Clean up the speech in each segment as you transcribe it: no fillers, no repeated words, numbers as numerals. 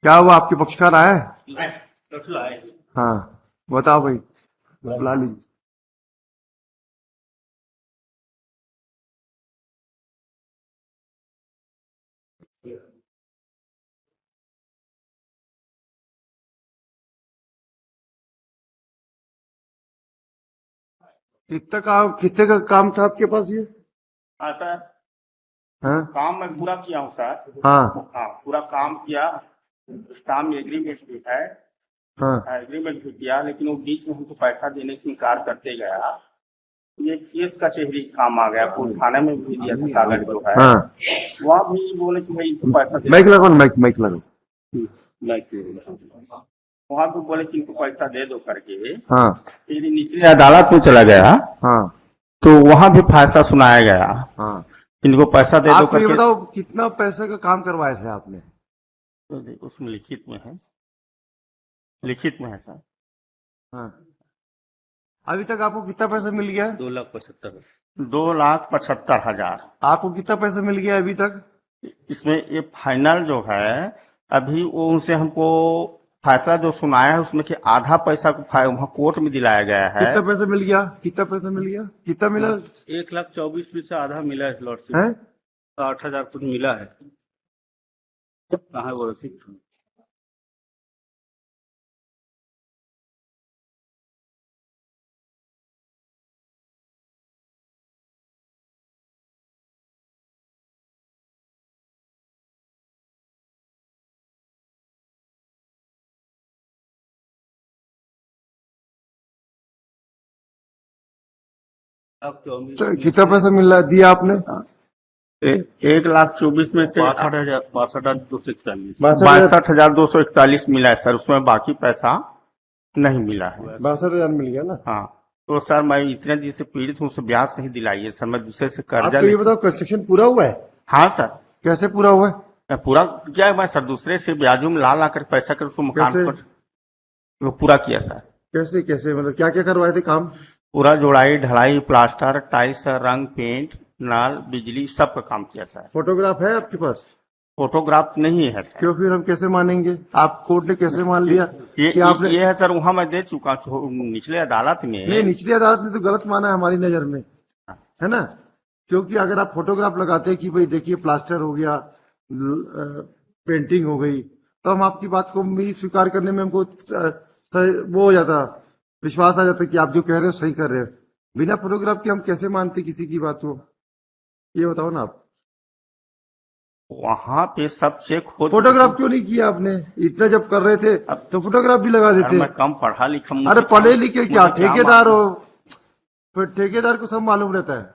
क्या हुआ, आपके पक्षकार आया है? लाए। हाँ बताओ भाई, बुला लीजिए। कितने का काम था आपके पास ये? हाँ सर, हाँ काम मैं पूरा किया हूँ सर। हाँ हाँ, पूरा काम किया। स्टाम्प एग्रीमेंट भी है, हाँ। एग्रीमेंट भी किया, लेकिन वो बीच में हमको पैसा देने से इनकार करते गया। ये केस कचहरी काम आ गया, कोर्ट थाने में भी दिया था कागज जो है। हाँ वहाँ भी बोले कि भाई इनको पैसा दे माइक लगाओ, माइक लगाओ। वहाँ भी बोले कि इनको पैसा दे दो करके। हाँ फिर निचली अदालत में चला गया, हाँ तो वहाँ भी फैसला सुनाया गया, हाँ। इनको पैसा दे दो आपको ये करके। बताओ, कितना पैसे का काम करवाए थे आपने? उसमें लिखित में है, लिखित में है सर। हाँ। अभी तक आपको कितना पैसा मिल गया? 2,75,000। आपको कितना पैसा मिल गया अभी तक? इसमें ये फाइनल जो है, अभी वो उनसे हमको फैसला जो सुनाया है उसमें कि आधा पैसा को वहाँ कोर्ट में दिलाया गया है। कितना पैसा मिल गया? कितना पैसा मिल गया? कितना मिला? 1,24,000 में से आधा मिला है लॉर्डशिप। है 8,000 कुछ मिला है। कहाँ है वो रसीद? अब तो कितना पैसा मिल रहा दिया आपने? 1,24,000 में से 62,241 62,241 मिला है सर। उसमें बाकी पैसा नहीं मिला है। 62,000 मिल गया ना? हाँ, तो सर मैं इतने दिन से पीड़ित हूँ, ब्याज से ही दिलाइए सर, मैं दूसरे से कर्जा आपको ये बताओ, कंस्ट्रक्शन पूरा हुआ है? हाँ सर, कैसे पूरा हुआ है? मैं पूरा क्या है, मैं सर दूसरे से ब्याजों में ला कर पैसा कर उसको मकान कैसे? पर वो पूरा किया सर। कैसे कैसे मतलब क्या क्या करवाए थे काम? पूरा जोड़ाई, ढलाई, प्लास्टर, टाइल्स, रंग, पेंट, नल, बिजली, सब का काम किया सर। फोटोग्राफ है आपके पास? फोटोग्राफ नहीं है सर। क्यों, फिर हम कैसे मानेंगे? आप कोर्ट ने कैसे मान लिया कि आपने? ये है सर, वहाँ मैं दे चुका हूँ निचले अदालत में। नहीं, निचली अदालत ने तो गलत माना है हमारी नजर में, है ना? क्योंकि अगर आप फोटोग्राफ लगाते कि भाई देखिए प्लास्टर हो गया, पेंटिंग हो गई, तो हम आपकी बात को भी स्वीकार करने में हमको वो हो जाता, विश्वास आ जाता कि आप जो कह रहे हो सही कर रहे हो। बिना फोटोग्राफ के हम कैसे मानते किसी की बात को? ये बताओ ना आप। वहाँ पे सब चेक हो। फोटोग्राफ क्यों नहीं किया आपने? इतना जब कर रहे थे तो फोटोग्राफ भी लगा देते। मैं कम पढ़ा लिखा। अरे पढ़े लिखे क्या, ठेकेदार हो? फिर ठेकेदार को सब मालूम रहता है।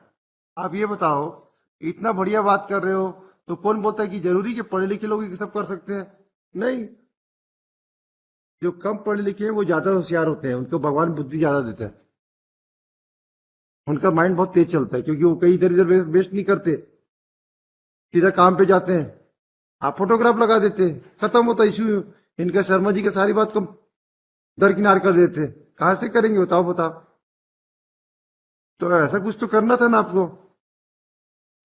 आप ये बताओ, इतना बढ़िया बात कर रहे हो तो कौन बोलता है कि जरूरी कि पढ़े लिखे लोग ये सब कर सकते हैं? नहीं, जो कम पढ़े लिखे हैं वो ज्यादा होशियार होते हैं, उनको भगवान बुद्धि ज्यादा देता है, उनका माइंड बहुत तेज चलता है, क्योंकि वो कहीं इधर इधर वेस्ट नहीं करते, सीधा काम पे जाते हैं। आप फोटोग्राफ लगा देते, खत्म होता इश्यू। इनका शर्मा जी की सारी बात को दरकिनार कर देते। कहां से करेंगे बताओ बताओ? तो ऐसा कुछ तो करना था ना आपको,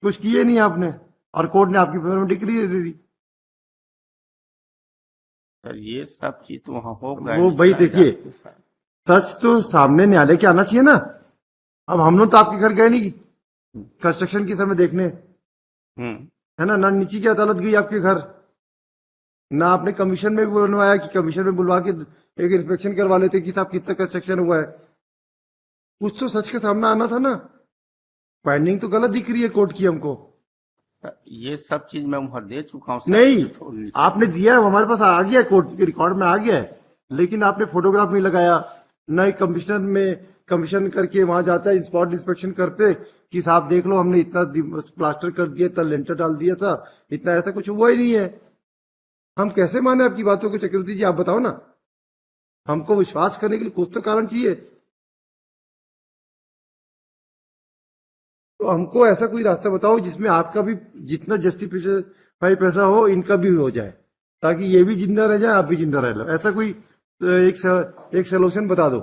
कुछ किए नहीं आपने, और कोर्ट ने आपकी फेवर में डिग्री दे दी। सर ये सब चीज तो वहाँ हो गया। वो भाई देखिए, सच तो सामने न्यायालय के आना चाहिए ना। अब हम लोग तो आपके घर गए नहीं कंस्ट्रक्शन के समय देखने, है ना नीचे की अदालत गई आपके घर, ना आपने कमीशन में बुलवाया कि कमीशन में बुलवा के एक इंस्पेक्शन करवा लेते कि साहब कितना कंस्ट्रक्शन हुआ है। कुछ तो सच के सामने आना था ना। फाइंडिंग तो गलत दिख रही है कोर्ट की हमको। ये सब चीज मैं वहां दे चुका हूँ। नहीं, आपने दिया है, हमारे पास आ गया, कोर्ट के रिकॉर्ड में आ गया है, लेकिन आपने फोटोग्राफ नहीं लगाया। न कमिश्नर में कमीशन करके वहां जाता है, स्पॉट इंस्पेक्शन करते कि साहब देख लो हमने इतना प्लास्टर कर दिया था, लेंटर डाल दिया था, इतना, ऐसा कुछ हुआ ही नहीं है। हम कैसे माने आपकी बातों को? चक्रवर्ती जी आप बताओ ना, हमको विश्वास करने के लिए कुछ तो कारण चाहिए। तो हमको ऐसा कोई रास्ता बताओ जिसमें आपका भी जितना जस्टिफाई पैसा हो, इनका भी हो जाए, ताकि ये भी जिंदा रह जाए, आप भी जिंदा रह लो। ऐसा कोई एक सोल्यूशन बता दो,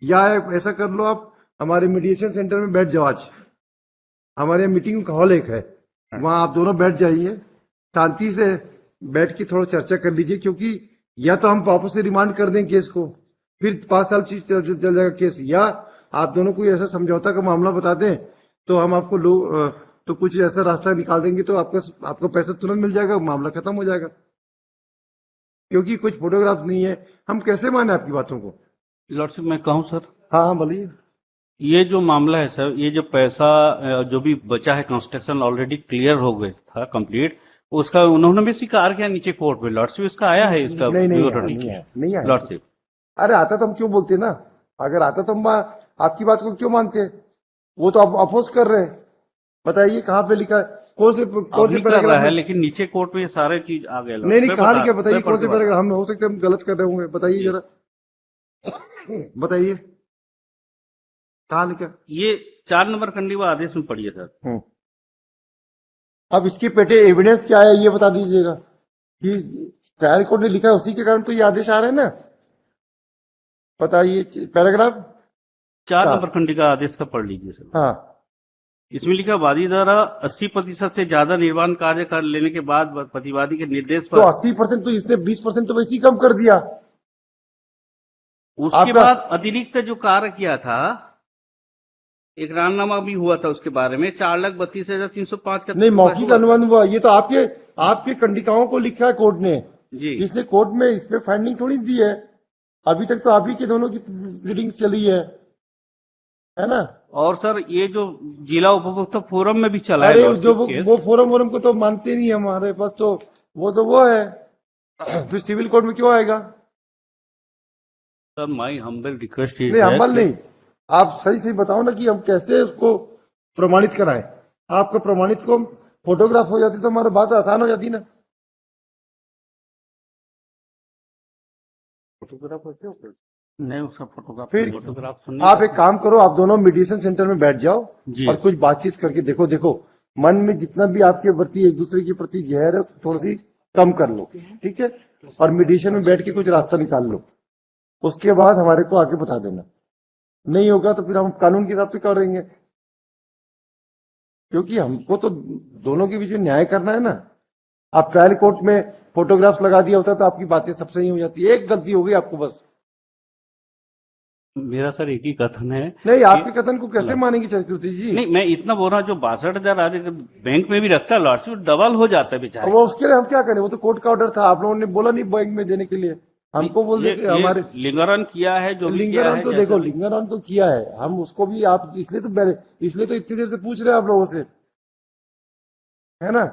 या ऐसा कर लो आप, हमारे मीडिएशन सेंटर में बैठ जाओ। आज हमारे मीटिंग का हॉल एक है, वहां आप दोनों बैठ जाइए, शांति से बैठ के थोड़ा चर्चा कर लीजिए, क्योंकि या तो हम वापस से रिमांड कर दें केस को, फिर 5 साल चीज चल जाएगा केस, या आप दोनों को ऐसा समझौता का मामला बता दें तो हम आपको तो कुछ ऐसा रास्ता निकाल देंगे, तो आपको पैसा तुरंत मिल जाएगा, मामला खत्म हो जाएगा। क्योंकि कुछ फोटोग्राफ नहीं है, हम कैसे माने आपकी बातों को? लॉर्डशिप मैं कहूँ सर, हाँ हाँ बोलिए। ये जो मामला है सर, ये जो पैसा जो भी बचा है, कंस्ट्रक्शन ऑलरेडी क्लियर हो गया था कंप्लीट, उसका उन्होंने भी स्वीकार किया नीचे कोर्ट में। लॉर्डशिप इसका आया है, इसका नहीं नहीं विवरण आया, नहीं आया, नहीं आया। लॉर्डशिप अरे आता तो हम क्यों बोलते ना, अगर आता तो हम आपकी बात को क्यों मानते? वो तो आप अपोज कर रहे हैं। बताइए कहाँ पे लिखा है, कौन से अभी कर रहा पैराग्राफ है, में? लेकिन नीचे कोर्ट में ये सारे चीज आ गए। नहीं नहीं, कहाँ लिखा है बताइए, मैं कौन से पढ़ के पैराग्राफ? हम हो सकते हम गलत कर रहे होंगे, बताइए जरा बताइए कहाँ लिखा है? ये 4 नंबर खंडीवा आदेश में पढ़िए सर। अब इसके पेटे एविडेंस क्या है ये बता दीजिएगा, कि ट्रायल कोर्ट ने लिखा है उसी के कारण तो ये आदेश आ रहे हैं ना। बताइए पैराग्राफ 4 नंबर खंडी का आदेश का पढ़ लीजिए सर। हाँ, इसमें लिखा, वादी द्वारा 80% से ज्यादा निर्माण कार्य कर लेने के बाद प्रतिवादी के निर्देश तो पर 80% तो इसने 20% तो वैसे ही कम कर दिया। उसके आपका- बाद अतिरिक्त जो कार्य किया था, एक रामनामा भी हुआ था उसके बारे में, 4,32,305 का। नहीं, मौखिक अनुबंध हुआ, ये तो आपके कंडिकाओं को लिखा है कोर्ट ने। जी इसने कोर्ट में इस पे फाइंडिंग थोड़ी दी है, अभी तक तो आप ही के दोनों की रीडिंग चली है ना। और सर, ये जो जिला उपभोक्ता फोरम में भी चला है अरे लॉर्डशिप जो केस। वो फोरम को तो मानते नहीं है हमारे पास, तो वो है, फिर सिविल कोर्ट में क्यों आएगा? सर माई हम्बल रिक्वेस्ट नहीं हम्बल नहीं, आप सही सही बताओ ना कि हम कैसे उसको प्रमाणित कराएं। आपको प्रमाणित को फोटोग्राफ हो जाती तो हमारी बात आसान हो जाती ना। फोटोग्राफ नहीं, उसका फोटोग्राफ फिर फोटोग्राफ आप एक काम करो, आप दोनों मेडिटेशन सेंटर में बैठ जाओ जी। और कुछ बातचीत करके देखो मन में जितना भी आपके प्रति एक दूसरे के प्रति जहर है थोड़ी सी कम कर लो, ठीक है? और मेडिटेशन में बैठ के कुछ रास्ता निकाल लो, उसके बाद हमारे को आगे बता देना। नहीं होगा तो फिर हम कानून के हिसाब से करेंगे, क्योंकि हमको तो दोनों के बीच में न्याय करना है ना। आप ट्रायल कोर्ट में फोटोग्राफ्स लगा दिया होता तो आपकी बातें सब सही हो जाती। एक गलती हो गई आपको बस। मेरा सर एक ही कथन है। नहीं, आपके कथन को कैसे मानेंगे चक्रवर्ती जी? नहीं, मैं इतना बोल रहा हूँ, जो 62,000 आज बैंक में भी रखता है लॉर्डशिप, डबल हो जाता है बेचारे। वो उसके लिए हम क्या करें, वो तो कोर्ट का ऑर्डर था, आप लोगों ने बोला नहीं बैंक में देने के लिए, हमको बोल देते हमारे लिंगरन किया है जो भी किया लिंगरन है, तो देखो, लिंगरन तो किया है, हम उसको भी आप इसलिए तो इतनी देर से पूछ रहे हैं आप लोगों से, है ना।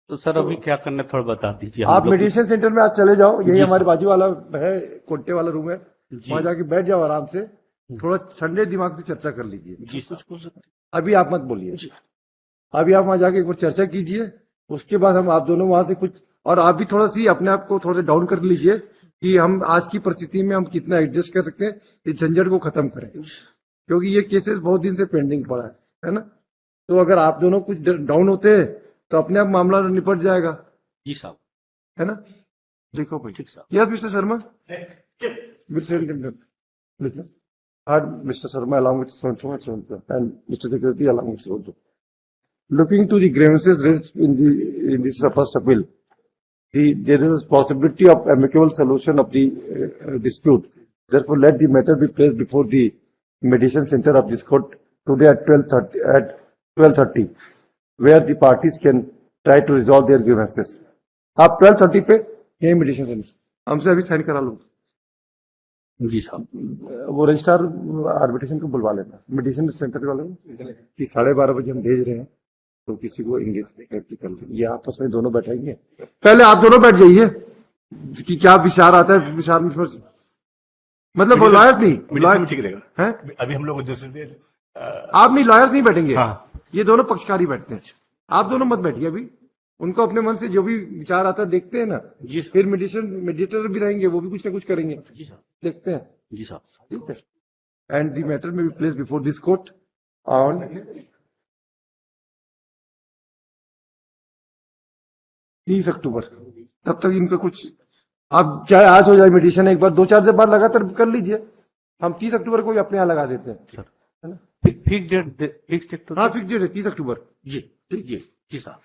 तो सर अभी क्या करना है थोड़ा बता दीजिए। आप मेडिटेशन सेंटर में आज चले जाओ, यही जी हमारे बाजू वाला है, कोटे वाला रूम है, जी। वहां जाके बैठ जाओ आराम से, थोड़ा ठंडे दिमाग से चर्चा कर लीजिए। जी सर। अभी आप मत बोलिए, अभी आप वहां जाके एक बार चर्चा कीजिए, उसके बाद हम आप दोनों वहां से कुछ, और आप भी थोड़ा सी अपने आप को थोड़ा सा डाउन कर लीजिए कि हम आज की परिस्थिति में हम कितना एडजस्ट कर सकते हैं, इस झंझट को खत्म करें, क्योंकि ये केसेस बहुत दिन से पेंडिंग पड़ा है ना। तो अगर आप दोनों कुछ डाउन होते हैं तो अपने आप मामला निपट जाएगा। जी साहब, है ना। देखो भाई, ठीक साहब। Yes mister Sharma, Mr. Sharma along with Soncho and Mr. Secretary along with Soncho. Looking to the grievances raised in this first appeal, there is a possibility of amicable solution of the dispute. Therefore, let the matter be placed before the mediation center of this court today at 12:30, where the parties can try to resolve their grievances. आप 12:30 पे यही meditation centre हमसे अभी sign करा लो। जी साहब, वो registrar arbitration को बुलवा लेना, मेडिटेशन सेंटर वाले कि 12:30 बजे हम भेज रहे हैं, तो किसी को एंगेज कर लें, ये आपस में दोनों बैठेंगे। पहले आप दोनों बैठ जाइए कि क्या विचार आता है, विचार में मतलब लॉयर्स नहीं, ठीक रहेगा है अभी हम लोग आप नहीं, लॉयर्स नहीं बैठेंगे। हाँ। ये दोनों पक्षकारी बैठते हैं, आप दोनों मत बैठिए अभी, उनको अपने मन से जो भी विचार आता है देखते हैं ना, जी फिर मेडिटेटर भी रहेंगे, वो भी कुछ ना कुछ करेंगे, जी साहब, देखते हैं, जी साहब। ठीक है। एंड द मैटर में be place before this court on 30 October. तब तक इनका कुछ, अब चाहे आज हो जाए मेडिटेशन, एक बार 2-4 दिन बाद लगातार कर लीजिए, हम 30 अक्टूबर को ही अपने यहाँ लगा देते हैं, है ना। फिक्स डेट हाँ, फिक्स डेट है 30 अक्टूबर। जी, जी, जी साहब।